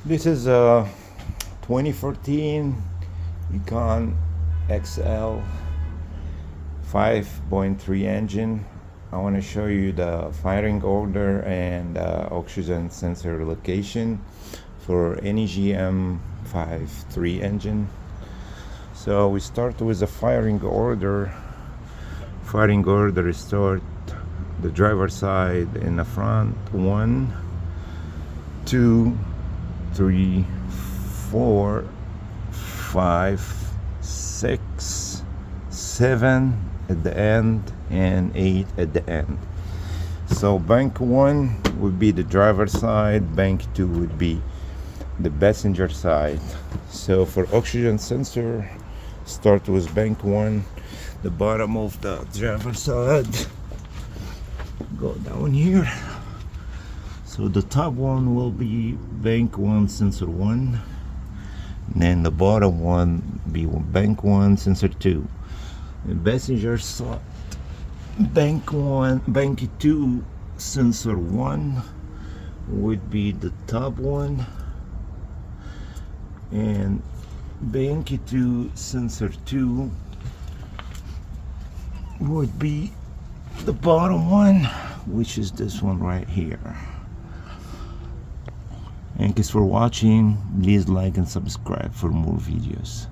This is a 2014 Econ XL 5.3 engine. I want to show you the firing order and oxygen sensor location for any GM 5.3 engine. So we start with the firing order. Firing order start the driver side in the front. 1, 2, 3, 4, 5, 6, 7 at the end and 8 at the end. So bank 1 would be the driver side, bank 2 would be the passenger side. So for oxygen sensor, start with bank 1, the bottom of the driver side, go down here. So the top one will be bank 1 sensor 1, and then the bottom one be bank 1 sensor 2. The passenger side, bank 2 sensor 1 would be the top one, and bank 2 sensor 2 would be the bottom one, which is this one right here. Thanks for watching. Please like and subscribe for more videos.